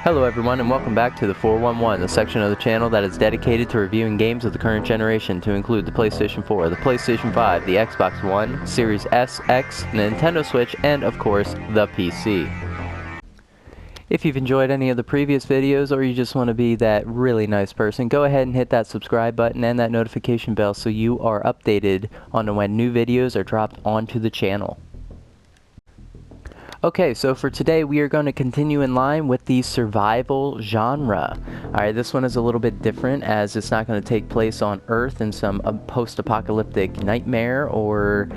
Hello everyone and welcome back to the 411, the section of the channel that is dedicated to reviewing games of the current generation to include the PlayStation 4, the PlayStation 5, the Xbox One, Series S, X, Nintendo Switch, and of course, the PC. If you've enjoyed any of the previous videos or you just want to be that really nice person, go ahead and hit that subscribe button and that notification bell so you are updated on when new videos are dropped onto the channel. Okay, so for today we are going to continue in line with the survival genre. Alright, this one is a little bit different as it's not going to take place on Earth in some post-apocalyptic nightmare or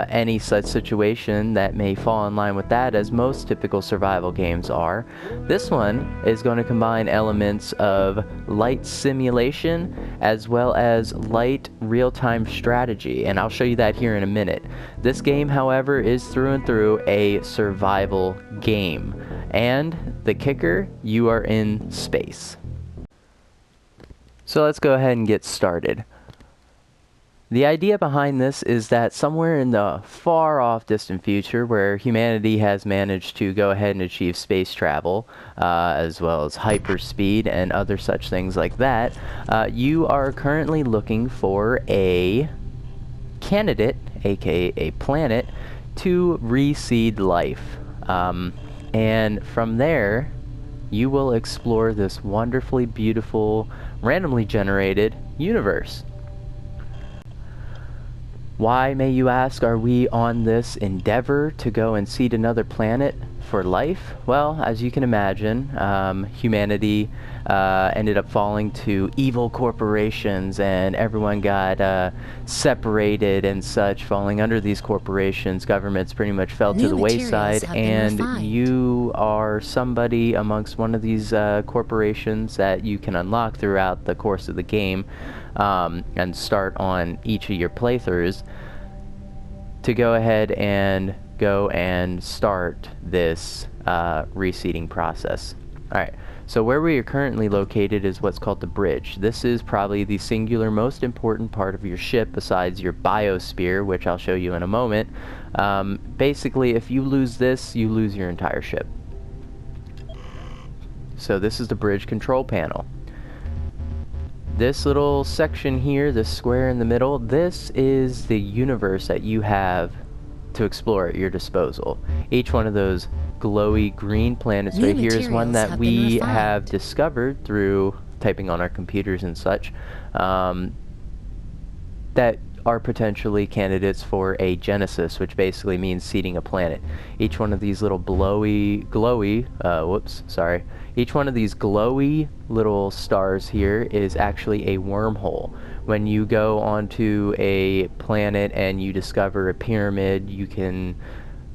any such situation that may fall in line with that, as most typical survival games are. This one is going to combine elements of light simulation as well as light real-time strategy, and I'll show you that here in a minute. This game, however, is through and through a survival game, and the kicker, you are in space. So let's go ahead and get started. The idea behind this is that somewhere in the far off distant future where humanity has managed to go ahead and achieve space travel, as well as hyperspeed and other such things like that, you are currently looking for a candidate, aka a planet, to reseed life. And from there, you will explore this wonderfully beautiful, randomly generated universe. Why, may you ask, are we on this endeavor to go and seed another planet for life? Well, as you can imagine, humanity ended up falling to evil corporations, and everyone got separated and such, falling under these corporations. Governments pretty much fell to the wayside, and you are somebody amongst one of these corporations that you can unlock throughout the course of the game, and start on each of your playthroughs to go ahead and start this reseeding process. Alright, so where we are currently located is what's called the bridge. This is probably the singular most important part of your ship besides your biosphere, which I'll show you in a moment. Basically, if you lose this, you lose your entire ship. So this is the bridge control panel. This little section here, this square in the middle, this is the universe that you have to explore at your disposal. Each one of those glowy green planets right here is one that we have discovered through typing on our computers and such, that are potentially candidates for a genesis, which basically means seeding a planet. Each one of these little each one of these glowy little stars here is actually a wormhole. When you go onto a planet and you discover a pyramid, you can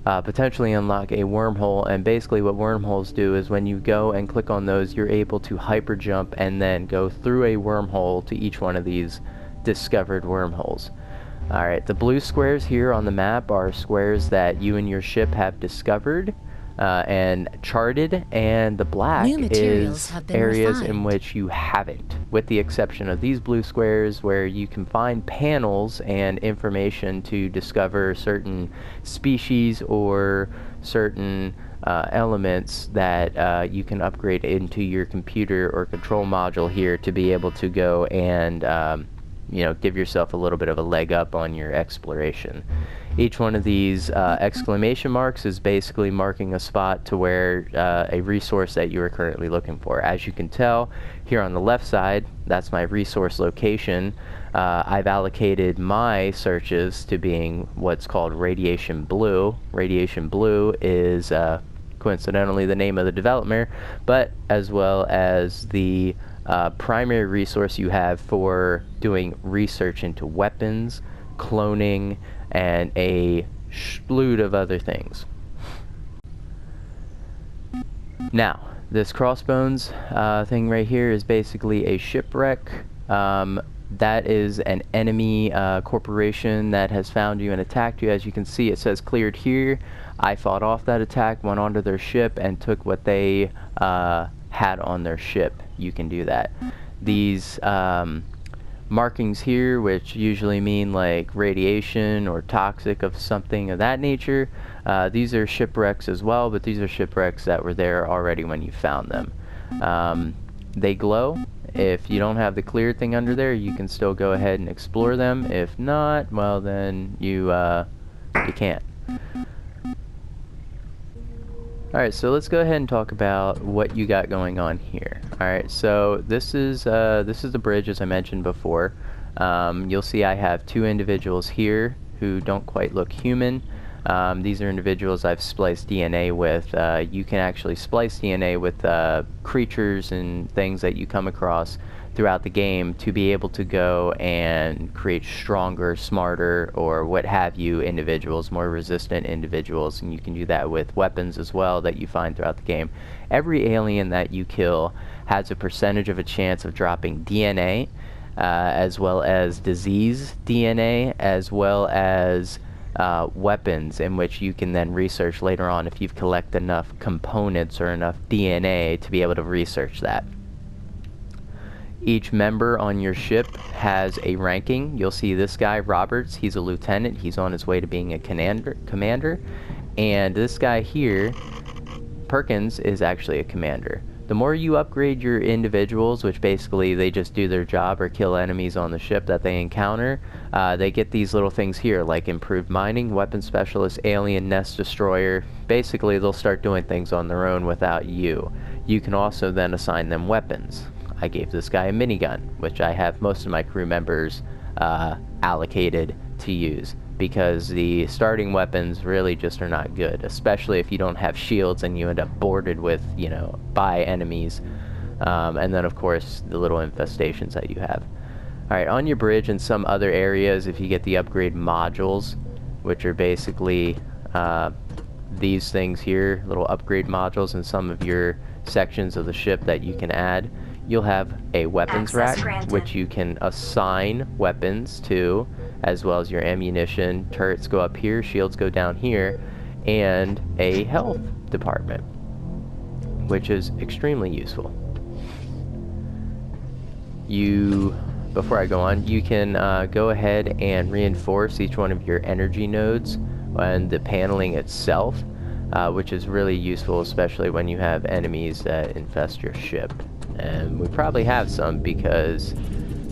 potentially unlock a wormhole, and basically what wormholes do is when you go and click on those, you're able to hyper jump and then go through a wormhole to each one of these discovered wormholes. Alright, the blue squares here on the map are squares that you and your ship have discovered and charted, and the black is areas in which you haven't, with the exception of these blue squares where you can find panels and information to discover certain species or certain elements that you can upgrade into your computer or control module here to be able to go and you know, give yourself a little bit of a leg up on your exploration. Each one of these exclamation marks is basically marking a spot to where a resource that you are currently looking for. As you can tell here on the left side, that's my resource location. I've allocated my searches to being what's called radiation blue. Radiation blue is coincidentally the name of the developer, but as well as the primary resource you have for doing research into weapons, cloning, and a sploot of other things. Now, this crossbones thing right here is basically a shipwreck. That is an enemy corporation that has found you and attacked you. As you can see, it says cleared here. I fought off that attack, went onto their ship, and took what they had on their ship. You can do that. These markings here, which usually mean like radiation or toxic of something of that nature, these are shipwrecks as well, but these are shipwrecks that were there already when you found them. They glow. If you don't have the clear thing under there, you can still go ahead and explore them. If not, well then you can't. Alright, so let's go ahead and talk about what you got going on here. Alright, so this is the bridge, as I mentioned before. You'll see I have two individuals here who don't quite look human. These are individuals I've spliced DNA with. You can actually splice DNA with creatures and things that you come across throughout the game to be able to go and create stronger, smarter, or what have you individuals, more resistant individuals, and you can do that with weapons as well that you find throughout the game. Every alien that you kill has a percentage of a chance of dropping DNA, as well as disease DNA, as well as weapons, in which you can then research later on if you've collected enough components or enough DNA to be able to research that. Each member on your ship has a ranking. You'll see this guy, Roberts, he's a lieutenant. He's on his way to being a commander. And this guy here, Perkins, is actually a commander. The more you upgrade your individuals, which basically they just do their job or kill enemies on the ship that they encounter, they get these little things here like improved mining, weapon specialist, alien nest destroyer. Basically they'll start doing things on their own without you. You can also then assign them weapons. I gave this guy a minigun, which I have most of my crew members allocated to use, because the starting weapons really just are not good, especially if you don't have shields and you end up boarded with, you know, by enemies. And then of course the little infestations that you have. Alright, on your bridge and some other areas, if you get the upgrade modules, which are basically these things here, little upgrade modules in some of your sections of the ship that you can add, you'll have a weapons rack, which you can assign weapons to, as well as your ammunition. Turrets go up here, shields go down here, and a health department, which is extremely useful. Before I go on, you can go ahead and reinforce each one of your energy nodes and the paneling itself, which is really useful, especially when you have enemies that infest your ship. And we probably have some, because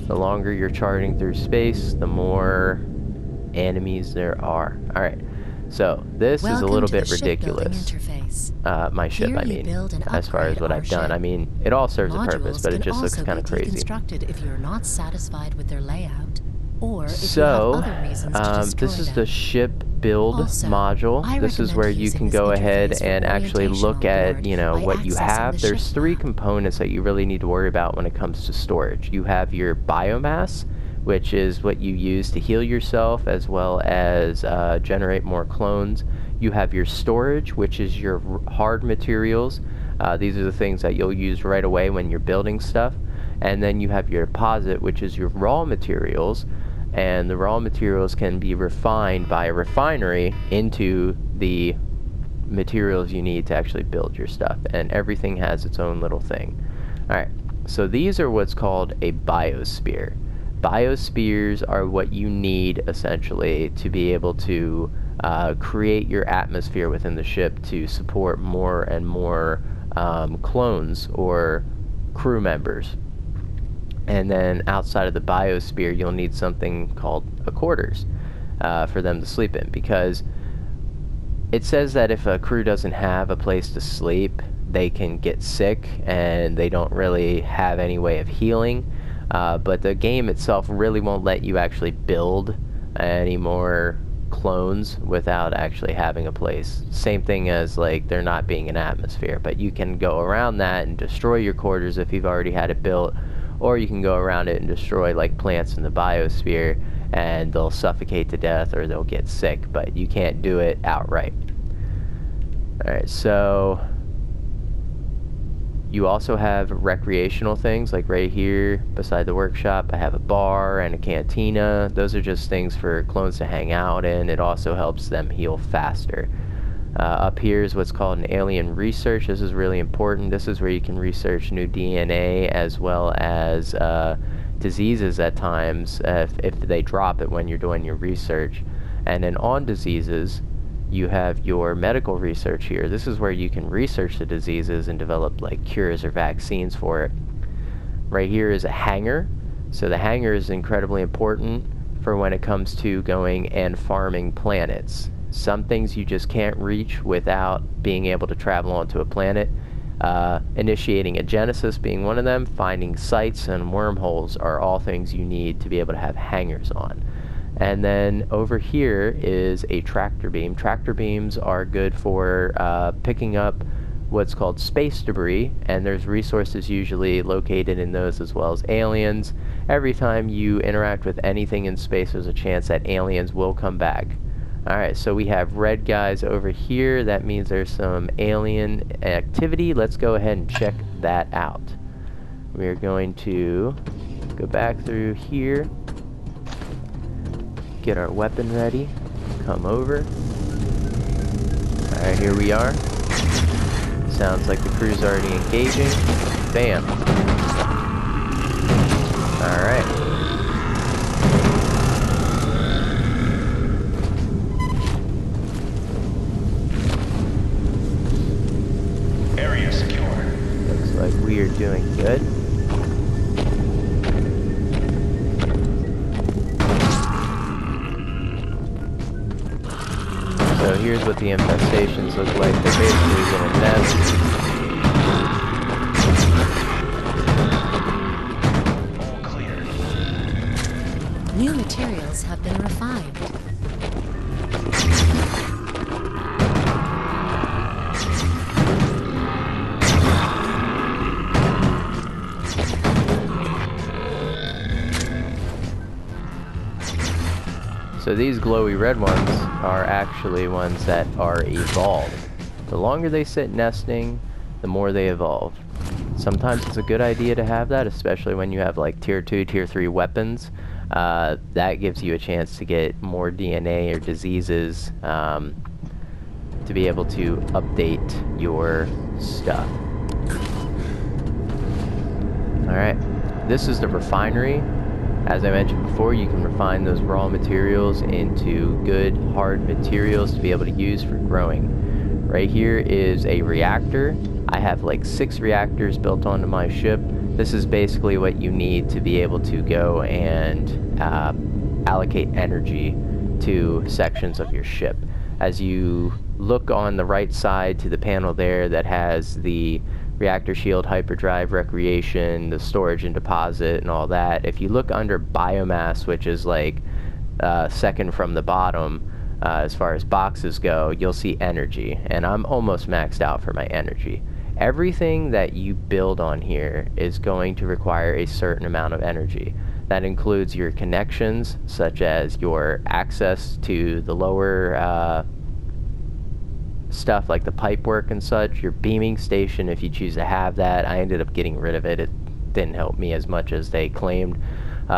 the longer you're charting through space, the more enemies there are. Alright, so this is a little bit ridiculous. My ship, I mean, as far as what I've done. I mean, it all serves a purpose, but it just looks kind of crazy. If you're not satisfied with their layout, or if so, you have other reasons to destroy this is them. the ship build module. This is where you can go ahead and actually look at, you know, what you have. There's three components that you really need to worry about when it comes to storage. You have your biomass, which is what you use to heal yourself, as well as generate more clones. You have your storage, which is your hard materials. These are the things that you'll use right away when you're building stuff. And then you have your deposit, which is your raw materials. And the raw materials can be refined by a refinery into the materials you need to actually build your stuff. And everything has its own little thing. Alright, so these are what's called a biosphere. Biospheres are what you need, essentially, to be able to create your atmosphere within the ship to support more and more clones or crew members. And then outside of the biosphere, you'll need something called a quarters for them to sleep in, because it says that if a crew doesn't have a place to sleep, they can get sick and they don't really have any way of healing. But the game itself really won't let you actually build any more clones without actually having a place. Same thing as like there not being an atmosphere, but you can go around that and destroy your quarters if you've already had it built. Or you can go around it and destroy like plants in the biosphere, and they'll suffocate to death or they'll get sick, but you can't do it outright. Alright, so you also have recreational things, like right here beside the workshop I have a bar and a cantina. Those are just things for clones to hang out in. It also helps them heal faster. Up here is what's called an alien research. This is really important. This is where you can research new DNA, as well as diseases at times if they drop it when you're doing your research. And then on diseases, you have your medical research here. This is where you can research the diseases and develop like cures or vaccines for it. Right here is a hangar. So the hangar is incredibly important for when it comes to going and farming planets. Some things you just can't reach without being able to travel onto a planet. Initiating a genesis being one of them. Finding sites and wormholes are all things you need to be able to have hangars on. And then over here is a tractor beam. Tractor beams are good for picking up what's called space debris, and there's resources usually located in those, as well as aliens. Every time you interact with anything in space, there's a chance that aliens will come back. Alright, so we have red guys over here. That means there's some alien activity. Let's go ahead and check that out. We're going to go back through here, get our weapon ready, come over. Alright, here we are. Sounds like the crew's already engaging. Bam. Alright. Area secure. Looks like we are doing good. So here's what the infestations look like. They're basically in a nest. All clear. New materials have been refined. So these glowy red ones are actually ones that are evolved. The longer they sit nesting, the more they evolve. Sometimes it's a good idea to have that, especially when you have like tier 2, tier 3 weapons. That gives you a chance to get more DNA or diseases to be able to update your stuff. Alright, this is the refinery. As I mentioned before, you can refine those raw materials into good, hard materials to be able to use for growing. Right here is a reactor. I have like 6 reactors built onto my ship. This is basically what you need to be able to go and allocate energy to sections of your ship. As you look on the right side to the panel there that has the reactor shield, hyperdrive, recreation, the storage and deposit, and all that. If you look under biomass, which is like second from the bottom as far as boxes go, you'll see energy, and I'm almost maxed out for my energy. Everything that you build on here is going to require a certain amount of energy. That includes your connections, such as your access to the lower stuff like the pipe work and such, your beaming station if you choose to have that. I ended up getting rid of it. It didn't help me as much as they claimed.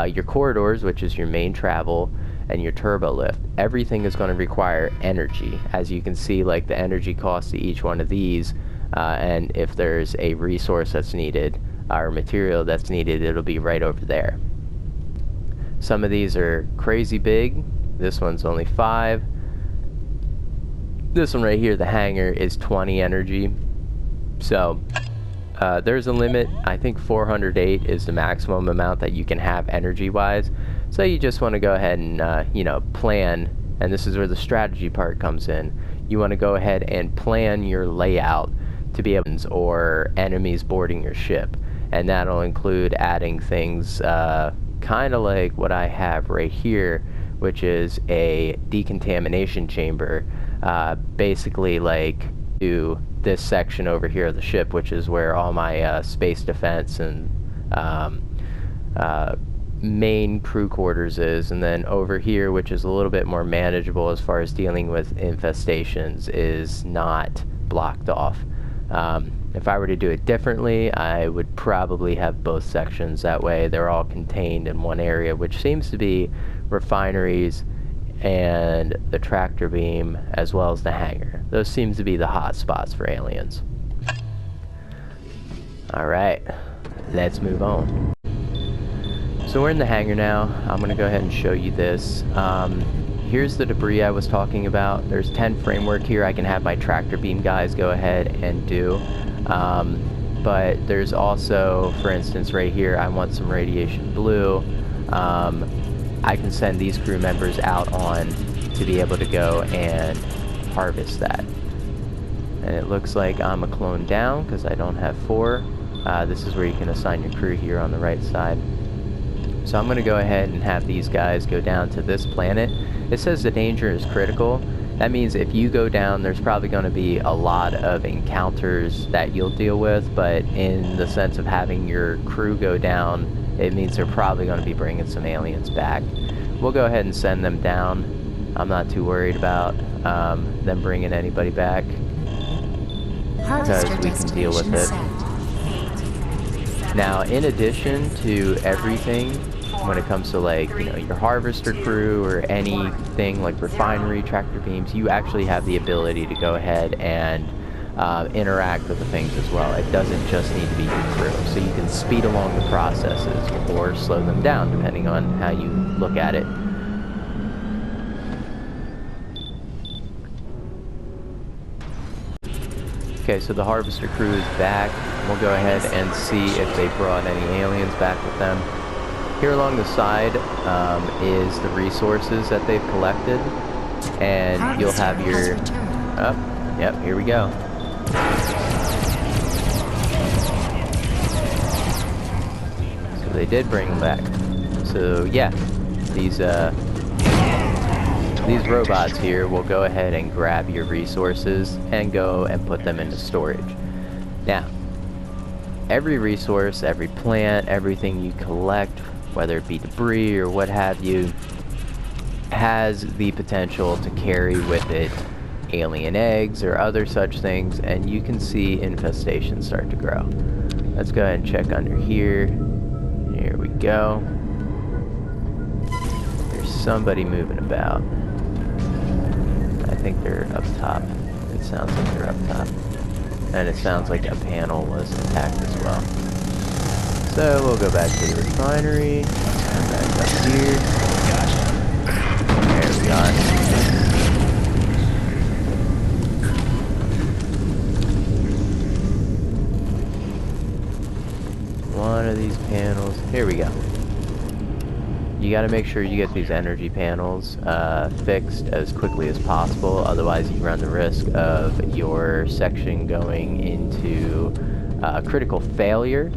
Your corridors, which is your main travel, and your turbo lift. Everything is going to require energy. As you can see, like the energy cost to each one of these, and if there's a resource that's needed or material that's needed, it'll be right over there. Some of these are crazy big. This one's only 5. This one right here, the hangar, is 20 energy. So there's a limit. I think 408 is the maximum amount that you can have energy wise. So you just want to go ahead and you know, plan, and this is where the strategy part comes in. You want to go ahead and plan your layout to be able to, or enemies boarding your ship, and that'll include adding things kind of like what I have right here, which is a decontamination chamber. Basically like to this section over here of the ship, which is where all my space defense and main crew quarters is, and then over here, which is a little bit more manageable as far as dealing with infestations, is not blocked off. If I were to do it differently, I would probably have both sections. That way they're all contained in one area, which seems to be refineries and the tractor beam, as well as the hangar. Those seem to be the hot spots for aliens. Alright, let's move on. So we're in the hangar now. I'm going to go ahead and show you this. here's the debris I was talking about. There's 10 framework here. I can have my tractor beam guys go ahead and do. But there's also, for instance, right here, I want some radiation blue. I can send these crew members out on to be able to go and harvest that. And it looks like I'm a clone down because I don't have 4. This is where you can assign your crew here on the right side. So I'm going to go ahead and have these guys go down to this planet. It says the danger is critical. That means if you go down, there's probably going to be a lot of encounters that you'll deal with, but in the sense of having your crew go down, it means they're probably going to be bringing some aliens back. We'll go ahead and send them down. I'm not too worried about them bringing anybody back, because we can deal with it. Now, in addition to everything, when it comes to, like, you know, your harvester crew or anything like refinery, tractor beams, you actually have the ability to go ahead and interact with the things as well. It doesn't just need to be your crew. So you can speed along the processes or slow them down depending on how you look at it. Okay, so the harvester crew is back. We'll go ahead and see if they brought any aliens back with them. Here along the side is the resources that they've collected, and you'll have your... Oh, yep, here we go. So they did bring them back. So yeah, these robots here will go ahead and grab your resources and go and put them into storage. Now, every resource, every plant, everything you collect, whether it be debris or what have you, has the potential to carry with it alien eggs or other such things, and you can see infestation start to grow. Let's go ahead and check under here. Here we go. There's somebody moving about. I think they're up top. It sounds like they're up top. And it sounds like a panel was attacked as well. So we'll go back to the refinery. And back up here. There we are. One of these panels. Here we go. You gotta make sure you get these energy panels fixed as quickly as possible, otherwise you run the risk of your section going into critical failure,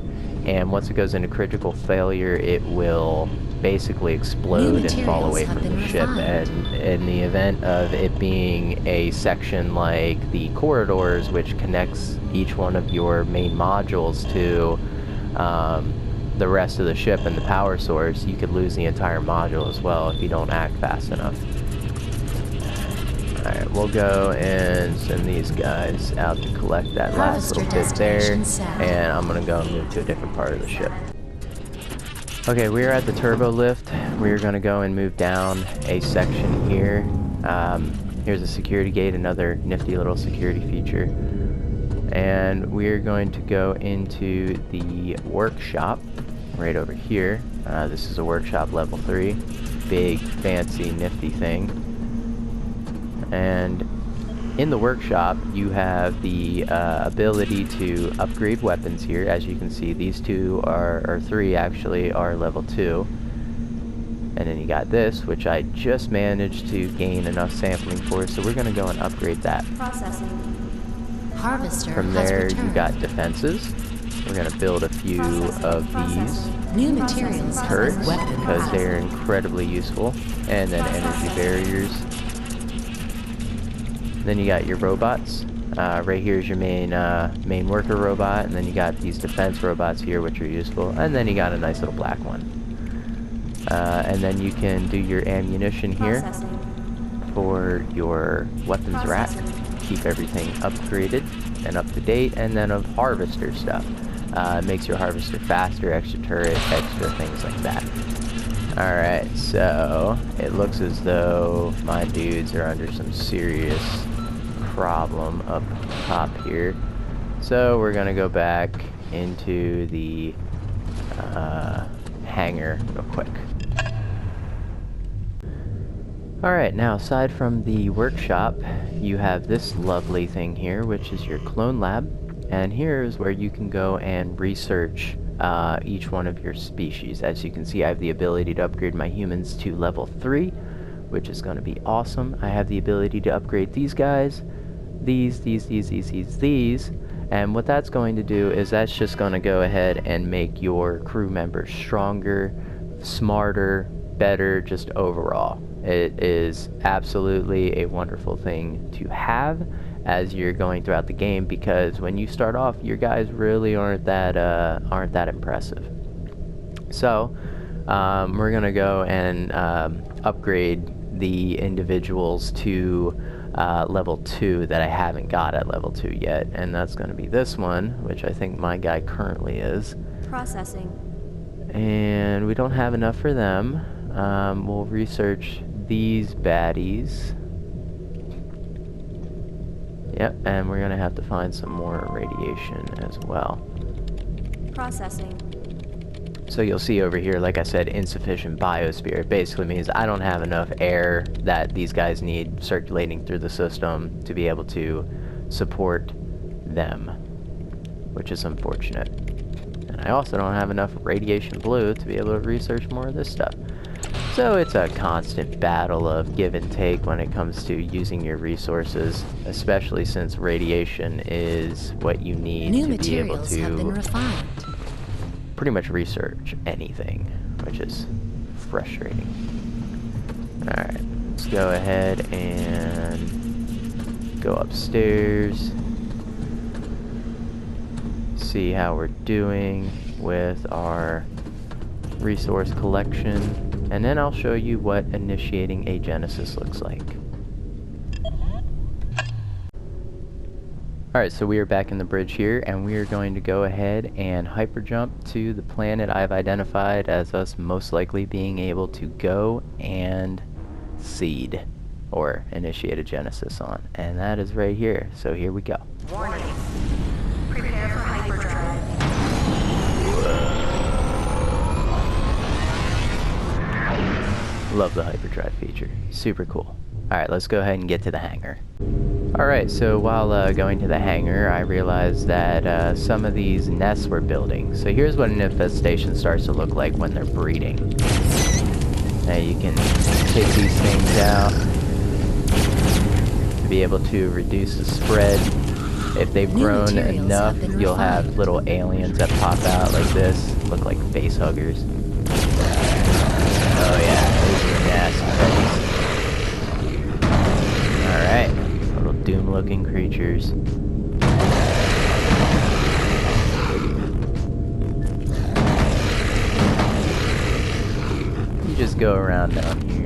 and once it goes into critical failure it will basically explode and fall away from the ship. And in the event of it being a section like the corridors, which connects each one of your main modules to the rest of the ship and the power source, you could lose the entire module as well if you don't act fast enough. Alright, we'll go and send these guys out to collect that last little bit there, and I'm gonna go and move to a different part of the ship. Okay, we're at the turbo lift. We're gonna go and move down a section here. Here's a security gate, another nifty little security feature. And we're going to go into the workshop right over here. This is a workshop level 3. Big, fancy, nifty thing. And in the workshop, you have the ability to upgrade weapons here. As you can see, these two or 3 actually are level 2. And then you got this, which I just managed to gain enough sampling for, so we're going to go and upgrade that. Processing. Harvester From there, you got defenses. We're going to build a few of these new materials turrets, because they're incredibly useful. And then energy barriers. Then you got your robots. Right here is your main worker robot, and then you got these defense robots here, which are useful. And then you got a nice little black one. And then you can do your ammunition here for your weapons rack. Keep everything upgraded and up to date, and then of harvester stuff. Makes your harvester faster, extra turret, extra things like that. Alright, so it looks as though my dudes are under some serious problem up top here. So we're gonna go back into the hangar real quick. Alright, now aside from the workshop, you have this lovely thing here, which is your clone lab. And here is where you can go and research each one of your species. As you can see, I have the ability to upgrade my humans to level 3, which is going to be awesome. I have the ability to upgrade these guys, these, and what that's going to do is that's just going to go ahead and make your crew members stronger, smarter, better, just overall. It is absolutely a wonderful thing to have as you're going throughout the game, because when you start off, your guys really aren't that impressive. So we're gonna go and upgrade the individuals to level 2 that I haven't got at level 2 yet, and that's gonna be this one, which I think my guy currently is. Processing. And we don't have enough for them. We'll research these baddies. Yep, and we're gonna have to find some more radiation as well. Processing. So you'll see over here, like I said, insufficient biosphere. It basically means I don't have enough air that these guys need circulating through the system to be able to support them, which is unfortunate. And I also don't have enough radiation blue to be able to research more of this stuff. So it's a constant battle of give and take when it comes to using your resources, especially since radiation is what you need to be able materials have been to refined. pretty much research anything, which is frustrating. Alright, let's go ahead and go upstairs, see how we're doing with our resource collection, and then I'll show you what initiating a Genesis looks like. Alright, so we are back in the bridge here, and we are going to go ahead and hyperjump to the planet I've identified as us most likely being able to go and seed, or initiate a Genesis on. And that is right here, so here we go. Warning. Prepare for hyperdrive. Love the hyperdrive feature. Super cool. Alright, let's go ahead and get to the hangar. Alright, so while going to the hangar, I realized that some of these nests we're building. So here's what an infestation starts to look like when they're breeding. Now you can take these things out to be able to reduce the spread. If they've grown enough, you'll have little aliens that pop out like this, look like face huggers. Oh yeah, those are nasty. Alright, little doom-looking creatures. You just go around down here.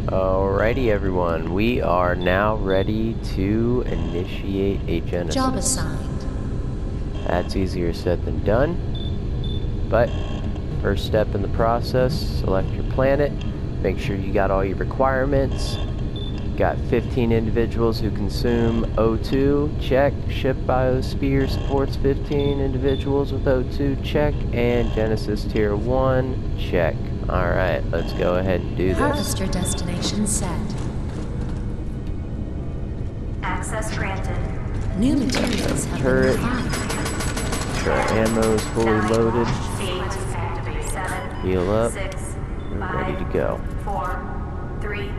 Alrighty everyone, we are now ready to initiate a Genesis. Job assigned. That's easier said than done, but first step in the process, select your planet, make sure you got all your requirements, Got 15 individuals who consume O2, check. Ship biosphere supports 15 individuals with O2, check. And Genesis Tier 1, check. Alright, let's go ahead and do this. Harvest your destination set. Access granted. New materials have been Turret. refined. Sure, our ammo is fully loaded. 7, Heal up. 6, We're 5, ready to go. 4, 3.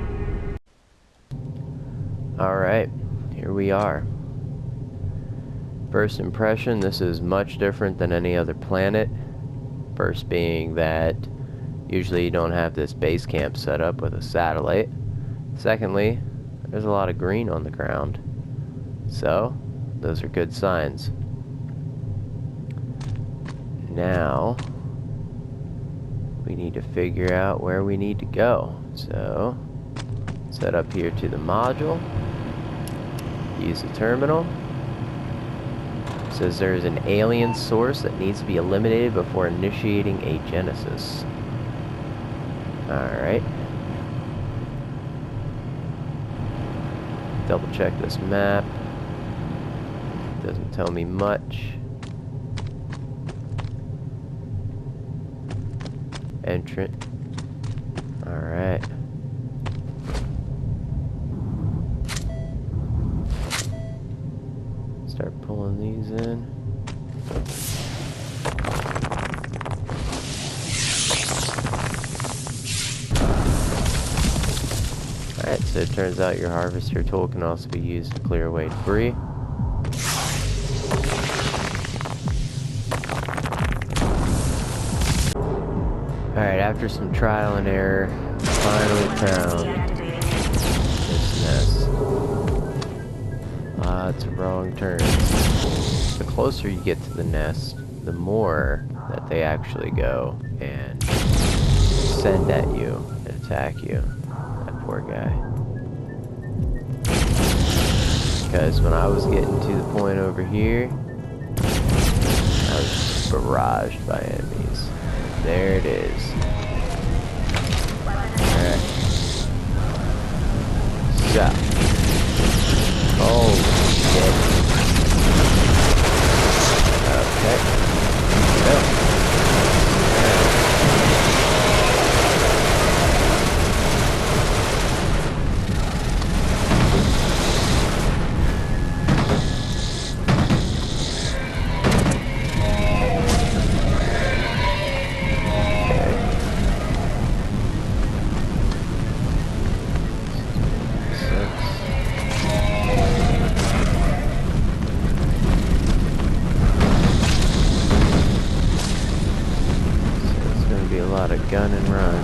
Alright, here we are. First impression, this is much different than any other planet. First being that usually you don't have this base camp set up with a satellite. Secondly, there's a lot of green on the ground. So, those are good signs. Now, we need to figure out where we need to go. So, set up here to the module. Use the terminal. It says there is an alien source that needs to be eliminated before initiating a genesis. Alright. Double check this map. Doesn't tell me much. Entrant. Alright. Start pulling these in. Alright, so it turns out your harvester tool can also be used to clear away debris. Alright, after some trial and error, finally found this nest. Lots of wrong turns. The closer you get to the nest, the more that they actually go and send at you and attack you. That poor guy. Because when I was getting to the point over here, I was barraged by enemies. There it is. Alright. So. Holy shit. Okay. Go. Gun and run.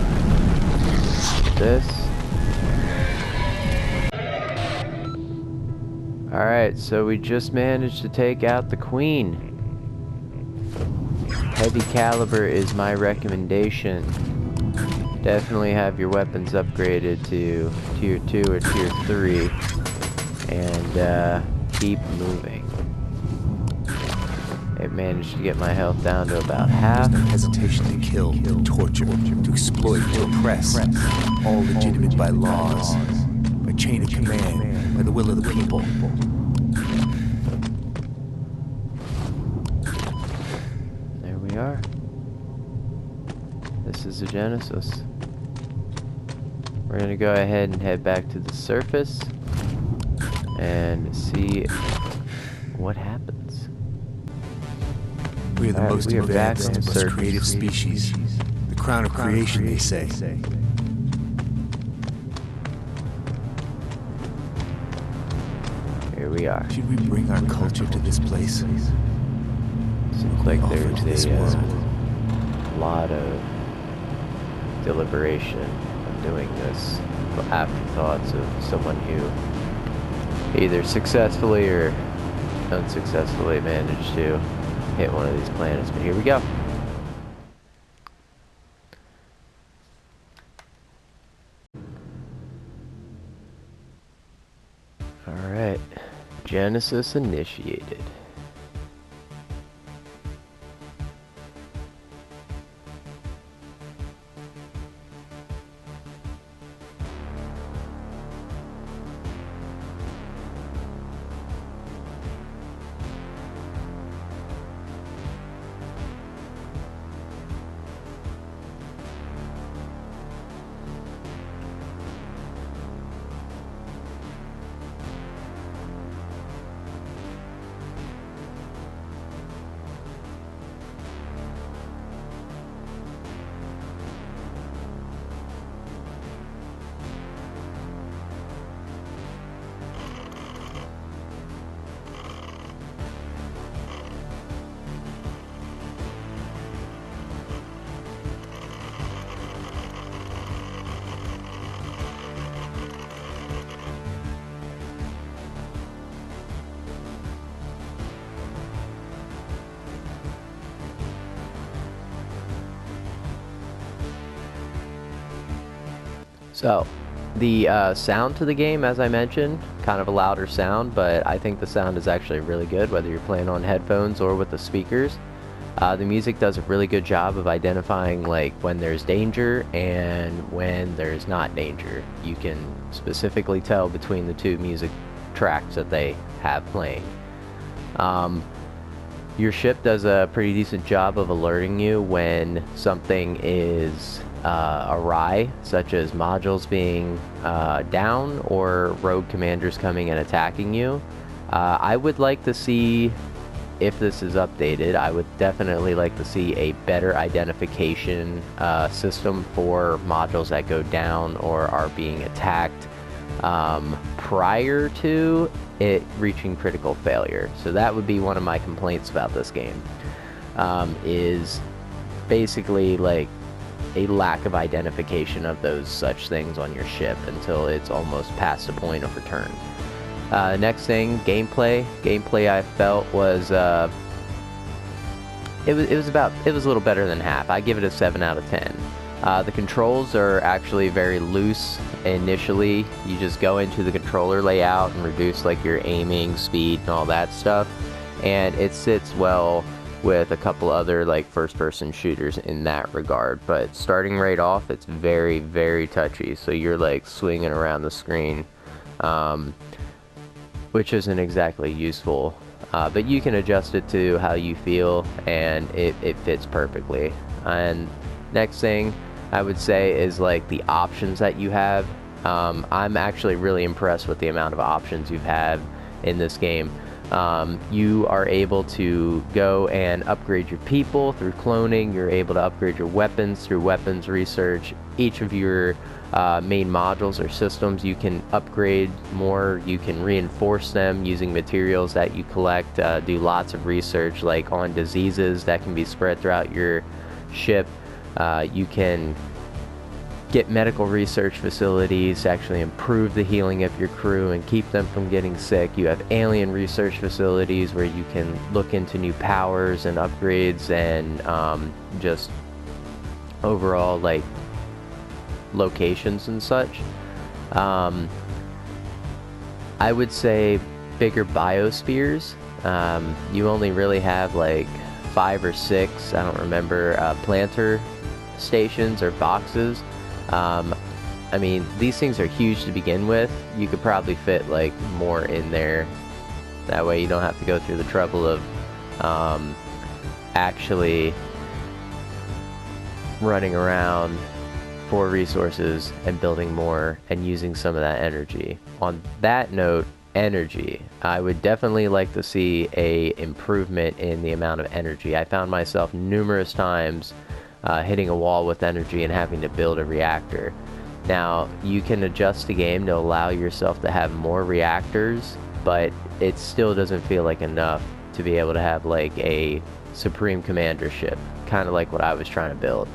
This. Alright, so we just managed to take out the queen. Heavy caliber is my recommendation. Definitely have your weapons upgraded to tier 2 or tier 3. And keep moving. I managed to get my health down to about half. There's no hesitation to kill, to torture, to exploit, to oppress. All legitimate by laws, by chain of command, by the will of the people. There we are. This is the Genesis. We're gonna go ahead and head back to the surface and see what happens. We are the most we are back advanced, on the most surface. creative species. The crown of creation, they say. Here we are. Should we bring our culture to this place? Seems like Offer there's to this a world. lot of deliberation of doing this. Afterthoughts of someone who either successfully or unsuccessfully managed to hit one of these planets, but here we go. Alright, Genesis initiated. So, the sound to the game, as I mentioned, kind of a louder sound, but I think the sound is actually really good, whether you're playing on headphones or with the speakers. The music does a really good job of identifying like when there's danger and when there's not danger. You can specifically tell between the two music tracks that they have playing. Your ship does a pretty decent job of alerting you when something is awry, such as modules being down or rogue commanders coming and attacking you. I would like to see, if this is updated, I would definitely like to see a better identification system for modules that go down or are being attacked prior to it reaching critical failure. So that would be one of my complaints about this game, is basically like a lack of identification of those such things on your ship until it's almost past the point of return. Next thing, gameplay. Gameplay I felt was it was a little better than half. I give it a 7 out of 10. The controls are actually very loose initially. You just go into the controller layout and reduce like your aiming, speed, and all that stuff, and it sits well with a couple other like first-person shooters in that regard. But starting right off, it's very, very touchy, so you're like swinging around the screen, which isn't exactly useful, but you can adjust it to how you feel, and it fits perfectly. And next thing I would say is like the options that you have. I'm actually really impressed with the amount of options you have in this game. You are able to go and upgrade your people through cloning. You're able to upgrade your weapons through weapons research. Each of your main modules or systems you can upgrade more. You can reinforce them using materials that you collect. Do lots of research like on diseases that can be spread throughout your ship. You can get medical research facilities to actually improve the healing of your crew and keep them from getting sick. You have alien research facilities where you can look into new powers and upgrades and just overall like locations and such. I would say bigger biospheres. You only really have like 5 or 6, I don't remember, planter stations or boxes. I mean, these things are huge to begin with. You could probably fit like more in there. That way you don't have to go through the trouble of actually running around for resources and building more and using some of that energy. On that note, energy, I would definitely like to see a improvement in the amount of energy. I found myself numerous times hitting a wall with energy and having to build a reactor. Now, you can adjust the game to allow yourself to have more reactors, but it still doesn't feel like enough to be able to have like a Supreme Commander ship, kind of like what I was trying to build.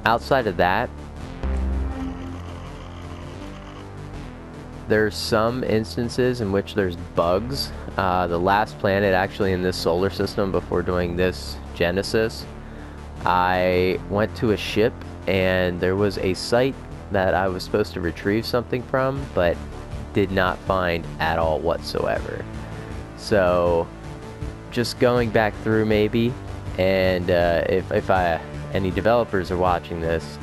Outside of that, there's some instances in which there's bugs. The last planet actually in this solar system before doing this Genesis, I went to a ship and there was a site that I was supposed to retrieve something from, but did not find at all whatsoever. So just going back through maybe, and if any developers are watching this,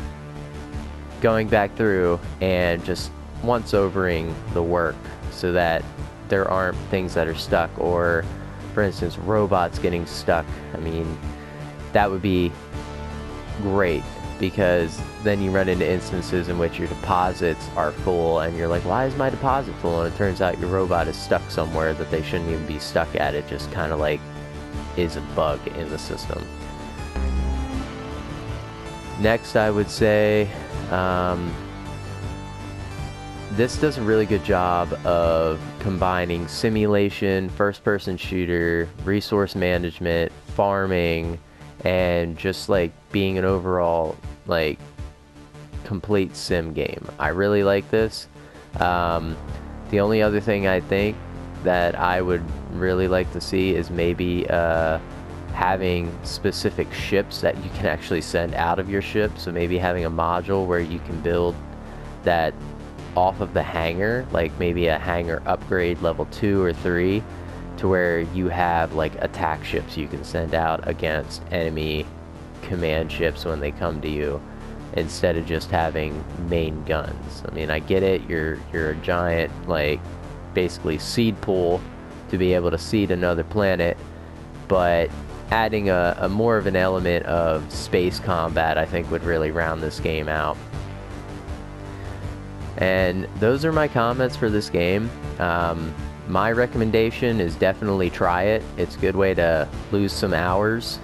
going back through and just once overing the work so that there aren't things that are stuck, or for instance robots getting stuck. I mean, that would be great, because then you run into instances in which your deposits are full and you're like, why is my deposit full? And it turns out your robot is stuck somewhere that they shouldn't even be stuck at. It just kind of like is a bug in the system. Next, I would say this does a really good job of combining simulation, first-person shooter, resource management, farming, and just like being an overall like complete sim game. I really like this. The only other thing I think that I would really like to see is maybe having specific ships that you can actually send out of your ship. So maybe having a module where you can build that off of the hangar, like maybe a hangar upgrade level 2 or 3, to where you have like attack ships you can send out against enemy command ships when they come to you, instead of just having main guns. I mean, I get it, you're a giant, like, basically seed pool to be able to seed another planet, but adding a more of an element of space combat, I think, would really round this game out. And those are my comments for this game. My recommendation is definitely try it. It's a good way to lose some hours,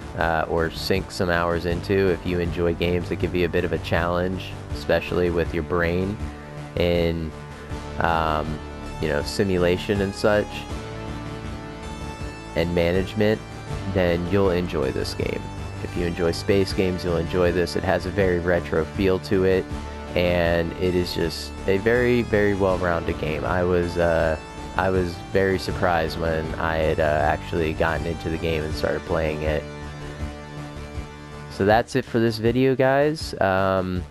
or sink some hours into, if you enjoy games that give you a bit of a challenge, especially with your brain in you know, simulation and such, and management. Then you'll enjoy this game. If you enjoy space games, you'll enjoy this. It has a very retro feel to it, and it is just a very, very well-rounded game. I was very surprised when I had actually gotten into the game and started playing it. So that's it for this video, guys. I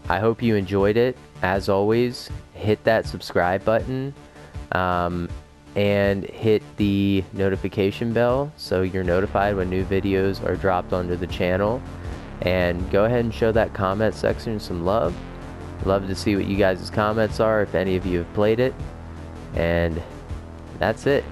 hope you enjoyed it. As always, hit that subscribe button, and hit the notification bell so you're notified when new videos are dropped onto the channel. And go ahead and show that comment section some love. Love to see what you guys' comments are, if any of you have played it. And that's it.